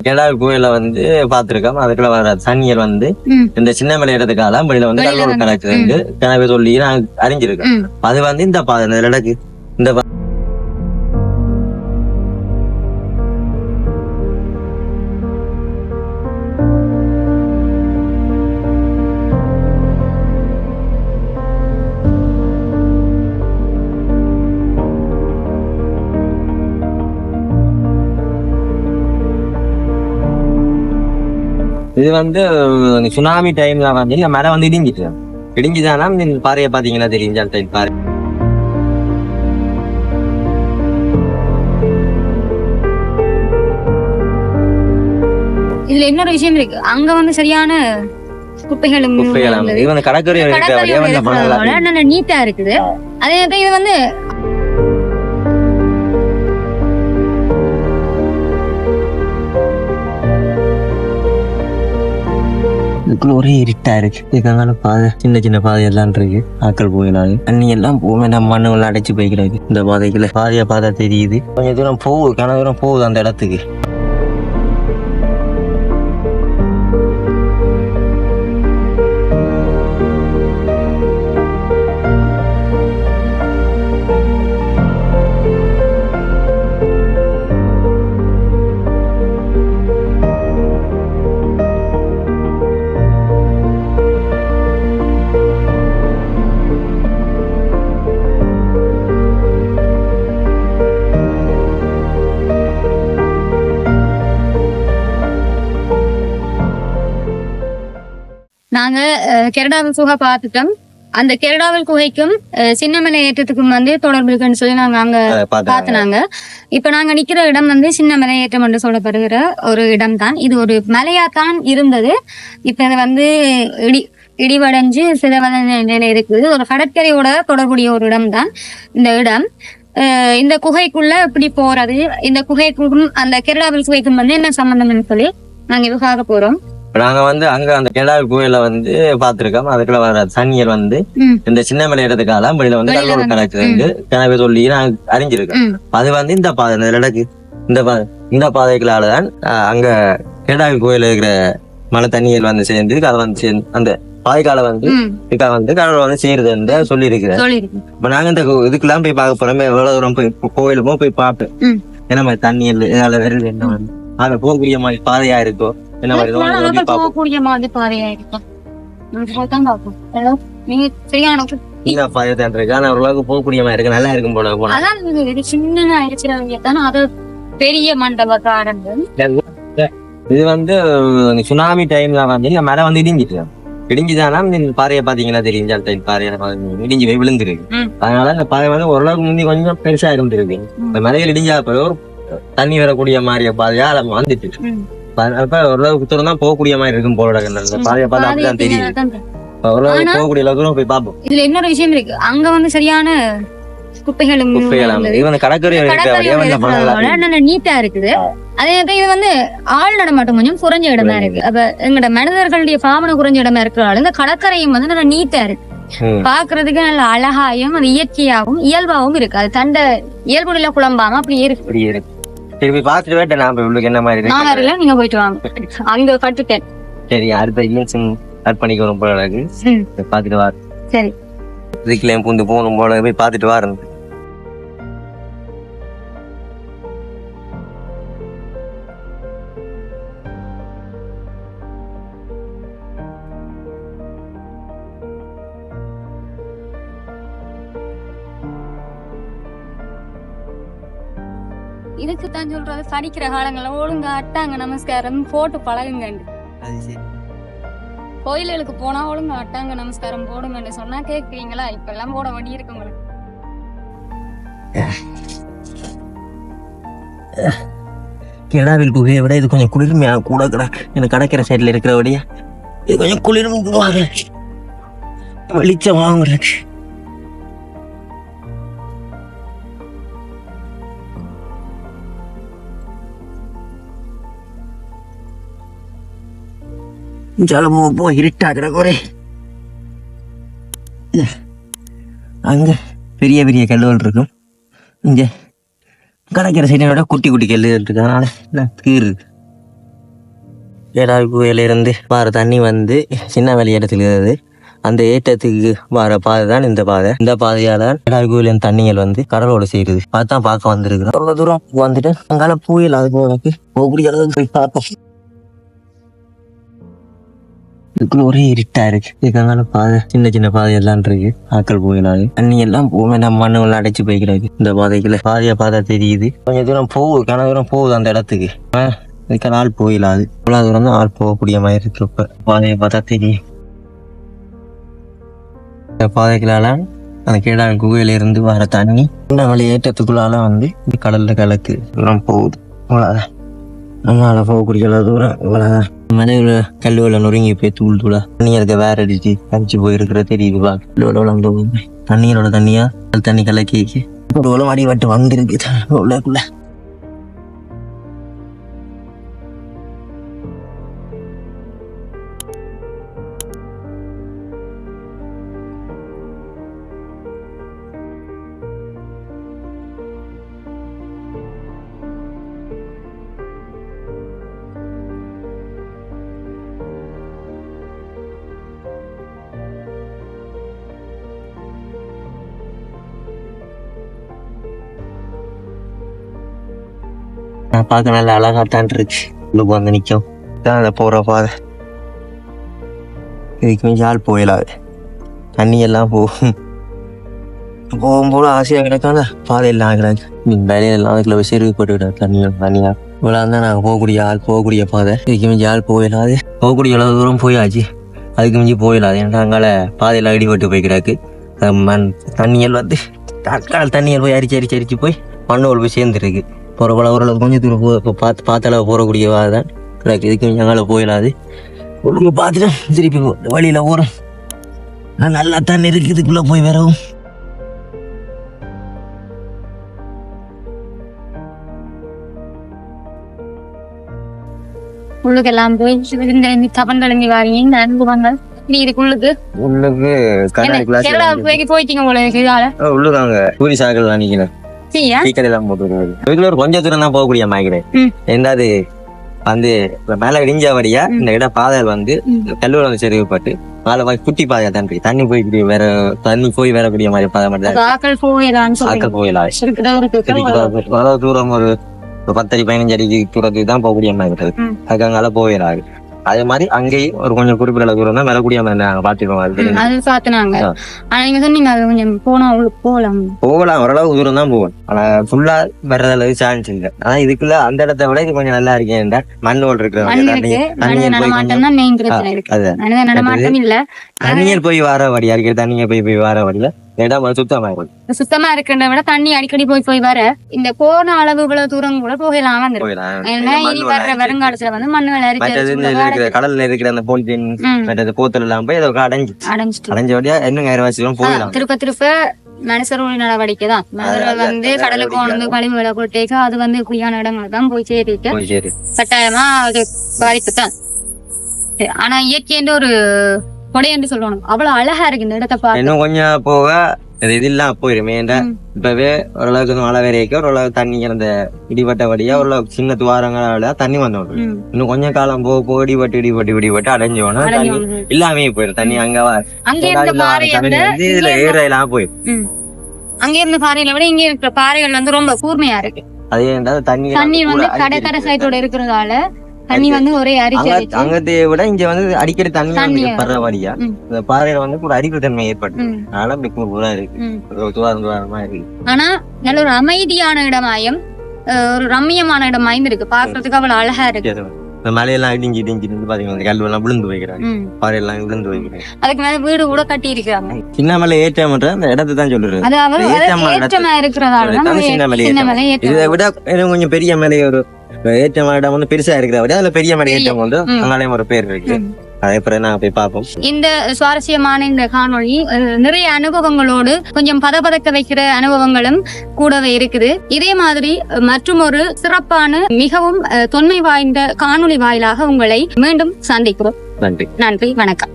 கேடா கோயில வந்து பாத்துருக்கோம். அதுக்குள்ள வர தண்ணியல் வந்து இந்த சின்ன மலையிறதுக்கால வெளியில வந்து கல்லூர் கணக்கு வந்து கிணறு சொல்லி நான் அறிஞ்சிருக்கேன். அது வந்து இந்த பாதை நடக்கு இந்த இது வந்து சுனாமி டைம்ல வந்து இந்த மரம் வந்து இடிஞ்சுதானா பாறையை பாத்தீங்கன்னா தெரியும் டைம் பாறை. இதுல இன்னொரு விஷயம் இருக்கு, அங்க வந்து சரியான குப்பைகளும் கடற்கரை நீட்டா இருக்குது. அதே இது வந்து ஒரே இருட்டா இருக்கு. இதுக்கான பாதை சின்ன சின்ன பாதை எல்லாம் இருக்கு. ஆக்கள் போயிடாது தண்ணி எல்லாம் போவே நம்ம மண்ணு அடைச்சு போய்க்கிறது. இந்த பாதைக்குள்ள பாதை தெரியுது. கொஞ்சம் தூரம் போகுது, கன தூரம் போகுது அந்த இடத்துக்கு. நாங்க கெரடாவில் குகை பார்த்துட்டோம். அந்த கெரடாவில் குகைக்கும் சின்னமலை ஏற்றத்துக்கும் வந்து தொடர்பு இருக்குன்னு சொல்லி நாங்க அங்க பார்த்துனாங்க. இப்ப நாங்க நிக்கிற இடம் வந்து சின்னமலை ஏற்றம் என்று சொல்லப்படுகிற ஒரு இடம் தான். இது ஒரு மலையாத்தான் இருந்தது. இப்ப இது வந்து இடிவடைஞ்சு சிதவத நிலை இருக்குது. ஒரு கடற்கரையோட தொடர்புடைய ஒரு இடம் தான் இந்த இடம். இந்த குகைக்குள்ள இப்படி போறது, இந்த குகைக்கும் அந்த கெரடாவில் குகைக்கும் வந்து என்ன சம்பந்தம்னு சொல்லி நாங்க இது பார்க்க போறோம். நாங்க வந்து அங்க அந்த கேடா கோயில வந்து பாத்துருக்கோம். அதுக்குள்ள வர தண்ணியல் வந்து இந்த சின்ன மலையிறதுக்கால வெளியில வந்து கல்லூர் கணக்கு வந்து கிணறு சொல்லி நான் அறிஞ்சிருக்கேன். அது வந்து இந்த பாதை நடக்கு இந்த பாதைகளாலதான் அங்க கேடா கோயில இருக்கிற மழை தண்ணியல் வந்து சேர்ந்து அதை வந்து அந்த பாதைக்கால வந்து கடவுள் வந்து செய்யறதுன்னு சொல்லி இருக்கிறேன். இப்ப நாங்க இந்த இதுக்கெல்லாம் போய் பார்க்க போறோம். எவ்வளவு தூரம் போய் கோயிலுக்கும் போய் பார்ப்பேன். என்ன மாதிரி தண்ணியல் இதால வருது, என்ன வந்து அங்க போகக்கூடிய மாதிரி பாதையா இருக்கோ, என்ன மாதிரி போகக்கூடிய மாதிரி பாதையா இருக்கும். போகக்கூடிய மாதிரி இருக்கு, நல்லா இருக்கும் போல. சின்ன அது பெரிய மண்டப காரணம். இது வந்து சுனாமி டைம்ல வந்து இந்த மரம் வந்து இடிஞ்சுதானா பாறையை பாத்தீங்கன்னா தெரியும் பாறையை இடிஞ்சு போய் விழுந்துருக்கு. அதனால இந்த பாறை வந்து ஓரளவுக்கு முந்தி கொஞ்சம் பெருசா இருந்துருக்கு. இந்த மலைகள் இடிஞ்சா ஒரு தண்ணி வரக்கூடிய மாதிரியா பாதையா வந்துட்டு ஓரளவுக்கு தூரம் தான் போகக்கூடிய மாதிரி இருக்கும் போல. பாதையை பார்த்து அப்படிதான் தெரியும். ஓரளவுக்கு போகக்கூடிய அளவுக்கு போய் பார்ப்போம். இதுல இன்னொரு விஷயம் இருக்கு, அங்க வந்து சரியான குப்பைகளும் கடற்கரை நீட்டா இருக்குது. அதே இது வந்து ஆள் நடமாட்டம் கொஞ்சம் குறைஞ்ச இடமா இருக்கு. அப்ப எங்களோட மனிதர்களுடைய பாவனை குறைஞ்ச இடமா இருக்கிறாள். இந்த கடற்கரையும் வந்து நல்லா நீட்டா இருக்கு, பாக்குறதுக்கு நல்ல அழகாயும் அது இயற்கையாகவும் இயல்பாகவும் இருக்கு. அது தண்ட இயல்புல குழம்பாம அப்படியே இருக்கு. திருப்பி பாத்துட்டு வேட்டேன் நான் உங்களுக்கு என்ன மாதிரி இருக்கு. நீங்க போயிட்டு வாங்க, அங்க கட்டுட்டேன். சரி, அடுத்த இமேஜ் ஆட் பண்ணிக்கணும் போல இருக்கு. பாத்துட்டு வாரு. சரி, இதுக்குள்ள பூந்து போகணும் போல, போய் பாத்துட்டு வாரு. இதுக்குத்தான் சொல்றது, படிக்கிற காலங்கள்ல ஒழுங்கா அட்டாங்க நமஸ்காரம் போட்டு பழகுங்க. கோயிலுக்கு போனா ஒழுங்கா அட்டாங்க நமஸ்காரம் போடுங்கன்னு சொன்னா கேக்குறீங்களா? இப்ப எல்லாம் போட வேண்டி இருக்கு உங்களுக்கு. கெடாவில் குகையை விட இது கொஞ்சம் குளிர்மையா கூட கிடக்கு. எனக்கு கடற்கரை சைட்ல இருக்கிறபடியா இது கொஞ்சம் குளிர்மையாக வெளிச்சம் வாங்குறேன். ஜலமோ இருட்டாகிற குறை. அங்க பெரிய பெரிய கல்லுகள் இருக்கும். இங்க கடற்கரை சைடோட குட்டி குட்டி கல்லு இருக்கு. அதனால கீறு கேடால் குகையிலிருந்து வர தண்ணி வந்து சின்ன வேலை ஏற்றத்துக்கு அந்த ஏற்றத்துக்கு வர பாதை தான் இந்த பாதை. இந்த பாதையால கேடால் குகையிலிருந்து தண்ணிகள் வந்து கடலோடு சேருது. அதான் பார்க்க வந்திருக்கிறோம். அவ்வளோ தூரம் வந்துட்டு அங்கால புயல் அது போனக்கு போகக்கூடிய அளவுக்கு போய் பார்ப்போம். இதுக்குள்ள ஒரே இருட்டா இருக்கு. இதுக்கான பாதை சின்ன சின்ன பாதை எல்லாம் இருக்கு. ஆக்கள் போயிடாது தண்ணி எல்லாம் போக நம்ம மண்ணுல அடைச்சு போய்க்கிறாரு. இந்த பாதைக்குள்ள பாதையா பார்த்தா தெரியுது. கொஞ்சம் தூரம் போகுது, கன தூரம் போகுது அந்த இடத்துக்கு. இதுக்கான ஆள் போயிடாது. இவ்வளவு தூரம் தான் ஆள் போகக்கூடிய மாதிரி இருக்கு. இப்ப பாதையை பார்த்தா தெரியும். இந்த பாதைகளால அந்த கேடால் குகையில இருந்து வர தண்ணி இந்த வழி ஏற்றத்துக்குள்ளால வந்து இந்த கடல்ல கலக்கு தூரம் போகுது. இவ்வளவுதான் நம்மளால போகக்கூடிய தூரம். இவ்வளவுதான் மலையில கல்லுகளை நொறுங்கி போய் தூள் தூளா தண்ணியருக்கு வேற அடிச்சு கழிச்சு போயிருக்கிற தெரியுதுப்பா. கல்லுகளோட தண்ணியோட தண்ணியா தண்ணி கலக்கி ஒரு அடிபட்டு வந்திருக்கு உள்ளக்குள்ள. பார்க்க நல்ல அழகாத்தான் இருக்கு. உள்ளுக்கு வந்து நிற்கும் தான் அதை போகிற பாதை. இதுக்கு மிஞ்சி ஆள் போயிடாது. தண்ணி எல்லாம் போகும்போது ஆசையாக கிடக்காத பாதையெல்லாம் கிடக்கு. வேலையெல்லாம் அதுக்குள்ள போய் செருவி போட்டுக்கிட்டோம். தண்ணியாக இவ்வளோ தான் நாங்கள் போகக்கூடிய பாதை. இதுக்கு மிஞ்சி ஆள் போயிடாது. போகக்கூடிய அளவு தூரம் போயாச்சு. அதுக்கு மிஞ்சி போயிடாது. ஏன்னா அங்கால பாதையெல்லாம் இடிபட்டு போய் கிடக்கு. தண்ணியல் வந்து தற்கால தண்ணியல் போய் அரிச்சு போய் மண்ணோடு போய் சேர்ந்துருக்கு. போகிற ஓரளவு கொஞ்சம் தூரம் இப்போ பார்த்த அளவு போகக்கூடிய தான் கிடக்கு. இதுக்கு எங்கால போயிடாது. ஒழுங்கு பார்த்துட்டு திருப்பி வழியில் போகிறோம். நல்லா தண்ணி இருக்கு. இதுக்குள்ளே போய் வரவும் உள்ளுக்கு எல்லாம் போய் இந்த தபன் கலங்கி வாரீங்க அனுபவங்கள் இதுக்குள்ளுக்கு போயிட்டீங்க உள்ளுக்காங்க பூரி சாக்கள் நினைக்கிறேன். கொஞ்சம் தூரம் தான் போகக்கூடிய மாய்க்கிறேன். எந்தாது வந்து மேல இடிஞ்சபடியா இந்த இடம் பாதையில் வந்து கல்லூரி வந்து செருவிப்பட்டு மேல போய் குட்டி பாதையா தான் இருக்கு. தண்ணி போய் வரக்கூடிய மாதிரி பாதை மட்டும் ஆக்கள் போயிடலாம். தூரம் ஒரு 10 அடி 15 அடி தூரத்துக்கு தான் போகக்கூடிய மாதிரி இருக்குது. அதுக்கு அங்கால போயிடாது. அதே மாதிரி அங்கேயும் ஒரு கொஞ்சம் குறிப்பிட்ட தூரம் தான் வரக்கூடிய மாதிரி நாங்க பாத்துக்கோங்க. போகலாம் ஓரளவு தூரம் தான் போவோம். ஆனா ஃபுல்லா வர்ற அளவு சான்ஸ் இல்லை. ஆனா இதுக்குள்ள அந்த இடத்த விட இது கொஞ்சம் நல்லா இருக்கேன். மண்ணோடு தண்ணீர் போய் வர வழியா இருக்கு. தண்ணீர் போய் வர வழியில இடம் சுத்தமா இருக்கிறத விட தண்ணி அடிக்கடி போய் வர இந்த போன அளவு இவ்வளவு தூரம் கூட போகலாம். வருங்காலத்துல வந்து மண்ணு கடல்ல இருக்கிற அந்த போல்டின் போத்தல் எல்லாம் போய் அடைஞ்ச வழியா இன்னும் போகலாம். திருப்ப மனுஷரோட நடவடிக்கை தான். மனிதர்கள் வந்து கடலுக்கு கொண்டு கழிவுகளை கொட்டேக்க அது வந்து குடியான இடங்களை தான் போய் சேரிக்க கட்டாயமா அது பாதிப்பு தான். ஆனா இயற்கை என்று ஒரு கொடை என்று சொல்லணும். அவ்வளவு அழகா இருக்கு இந்த இடத்தை பார்க்க. இன்னும் கொஞ்சம் போக இதெல்லாம் போயிருமே. இப்பவே ஓரளவுக்கு மழை வேறைக்கு ஓரளவு தண்ணி அந்த இடிபட்ட வழியா ஓரளவுக்கு சின்ன துவாரங்கள தண்ணி வந்தோம். இன்னும் கொஞ்சம் காலம் போக இடிபட்டு அடைஞ்சோன்னா தண்ணி இல்லாமே போயிடும். தண்ணி அங்கவா இதுல ஏறலாம் போயிடும். அங்க இருந்த பாறைகளை விட இங்க இருக்கிற பாறைகள் வந்து ரொம்ப கூர்மையா இருக்கு. அதே தண்ணி வந்து கடற்கரை சைட்டோட இருக்கிறதால தண்ணி வந்து ஒரே அங்கத்தை விட இங்க வந்து அடிக்கடி தண்ணி படுற வழியா இந்த பாறையில வந்து ஒரு அரிப்பு தன்மை ஏற்பட்டு இருக்கு. ஆனா நல்ல ஒரு அமைதியான இடமாயும் ஒரு ரம்மியமான இடமாயும் இருக்கு. பாக்குறதுக்கு அவ்வளவு அழகா இருக்கு. இந்த மலையெல்லாம் இடிஞ்சு பாத்தீங்கன்னா கல்வெல்லாம் விழுந்து வைக்கிறாங்க. பாறையெல்லாம் விழுந்து வைக்கிறாங்க. அதுக்கு மேல வீடு கூட கட்டி இருக்காங்க. சின்ன மலை ஏற்றம் அந்த இடத்தை தான் சொல்றது. ஏற்றமா இருக்கிறதால இதை விட கொஞ்சம் பெரிய மலை ஒரு ஏற்றம் இடம் வந்து பெருசா இருக்கிற விட அதுல பெரிய மலை ஏற்றம் வந்து அங்காலயம் ஒரு பேர் இருக்கு. போய் பார்ப்போம். இந்த சுவாரஸ்யமான இந்த காணொளி நிறைய அனுபவங்களோடு கொஞ்சம் பதபதக்க வைக்கிற அனுபவங்களும் கூடவே இருக்குது. இதே மாதிரி மற்றும் ஒரு சிறப்பான மிகவும் தொன்மை வாய்ந்த காணொளி வாயிலாக உங்களை மீண்டும் சந்திக்கிறோம். நன்றி, வணக்கம்.